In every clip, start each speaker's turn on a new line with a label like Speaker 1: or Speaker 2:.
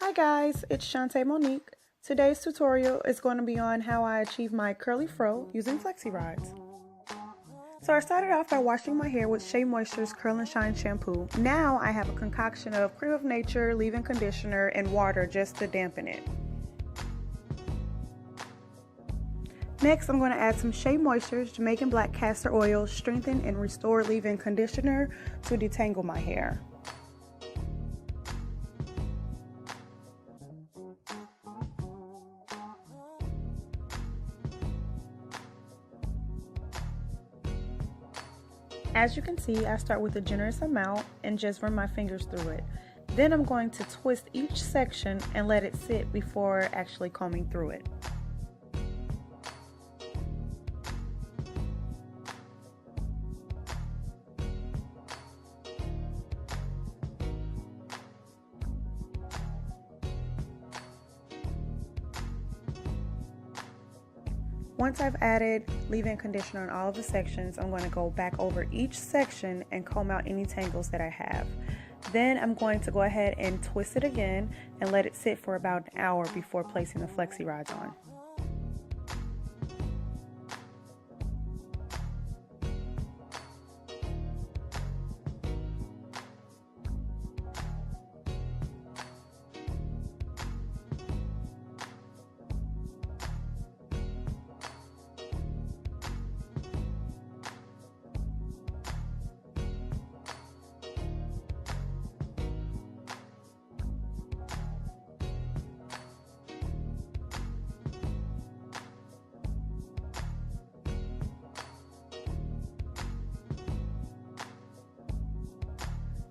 Speaker 1: Hi guys, it's Shantae Monique. Today's tutorial is going to be on how I achieve my curly fro using Flexirods. So I started off by washing my hair with Shea Moisture's Curl and Shine shampoo. Now I have a concoction of Creme of Nature, leave-in conditioner, and water just to dampen it. Next, I'm going to add some Shea Moisture's Jamaican Black Castor Oil, Strengthen and Restore Leave-In Conditioner to detangle my hair. As you can see, I start with a generous amount and just run my fingers through it. Then I'm going to twist each section and let it sit before actually combing through it. Once I've added leave-in conditioner on all of the sections, I'm going to go back over each section and comb out any tangles that I have. Then I'm going to go ahead and twist it again and let it sit for about an hour before placing the Flexirods on.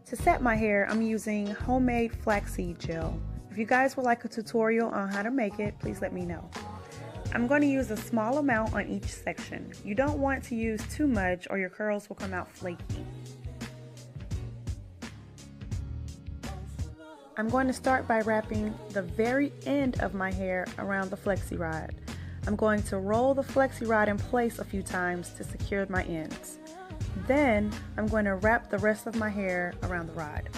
Speaker 1: To set my hair, I'm using homemade Flaxseed Gel. If you guys would like a tutorial on how to make it, please let me know. I'm going to use a small amount on each section. You don't want to use too much or your curls will come out flaky. I'm going to start by wrapping the very end of my hair around the Flexirod. I'm going to roll the Flexirod in place a few times to secure my ends. Then I'm going to wrap the rest of my hair around the rod.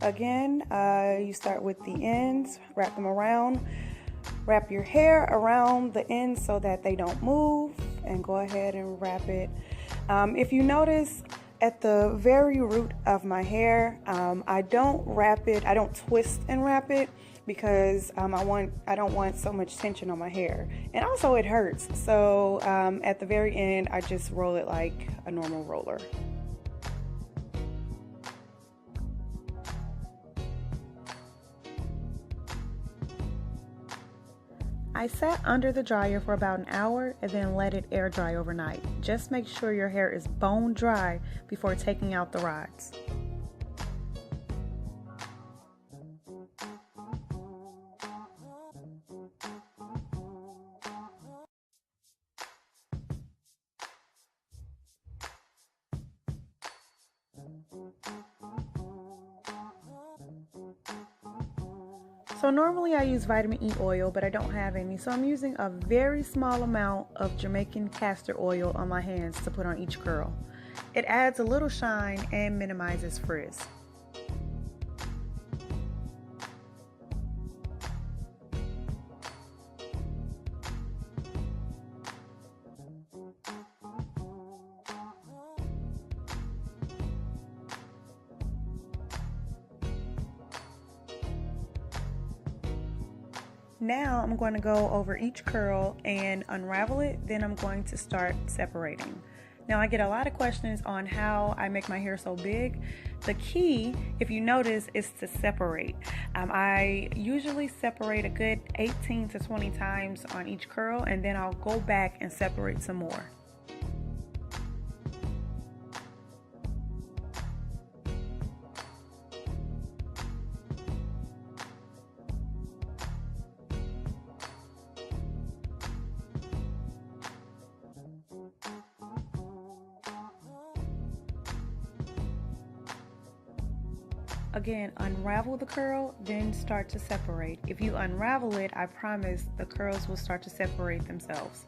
Speaker 1: Again, you start with the ends, wrap them around, wrap your hair around the ends so that they don't move, and go ahead and wrap it. If you notice at the very root of my hair, I don't wrap it, I don't twist and wrap it because I don't want so much tension on my hair, and also it hurts. So at the very end, I just roll it like a normal roller. I sat under the dryer for about an hour and then let it air dry overnight. Just make sure your hair is bone dry before taking out the rods. So normally I use vitamin E oil, but I don't have any, so I'm using a very small amount of Jamaican castor oil on my hands to put on each curl. It adds a little shine and minimizes frizz. Now I'm going to go over each curl and unravel it, then I'm going to start separating. Now I get a lot of questions on how I make my hair so big. The key, if you notice, is to separate. I usually separate a good 18 to 20 times on each curl, and then I'll go back and separate some more. Again, unravel the curl, then start to separate. If you unravel it, I promise the curls will start to separate themselves.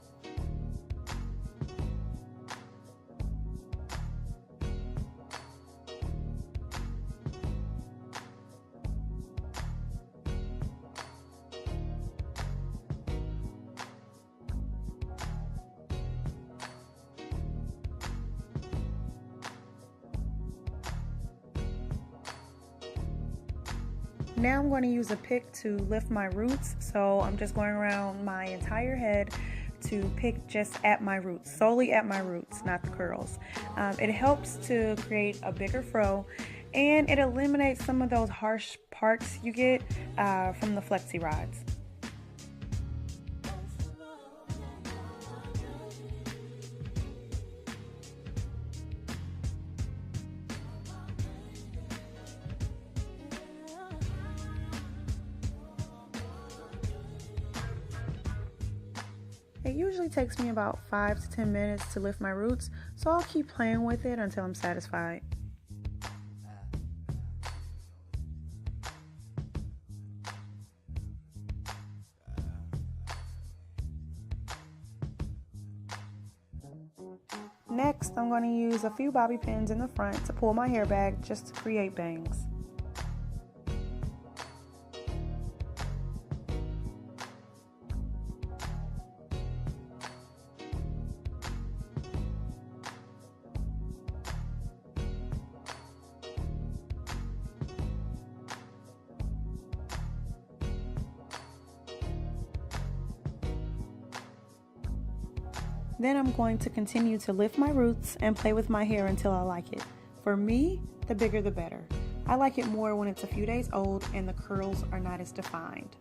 Speaker 1: Now I'm going to use a pick to lift my roots, so I'm just going around my entire head to pick just at my roots, solely at my roots, not the curls. It helps to create a bigger fro, and it eliminates some of those harsh parts you get from the Flexirods. It usually takes me about 5 to 10 minutes to lift my roots, so I'll keep playing with it until I'm satisfied. Next, I'm going to use a few bobby pins in the front to pull my hair back just to create bangs. Then I'm going to continue to lift my roots and play with my hair until I like it. For me, the bigger the better. I like it more when it's a few days old and the curls are not as defined.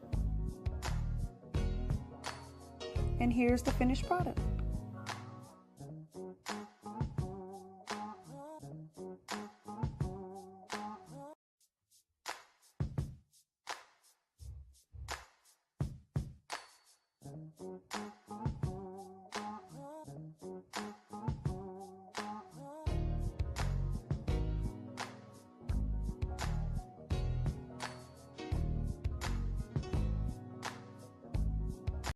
Speaker 1: And here's the finished product.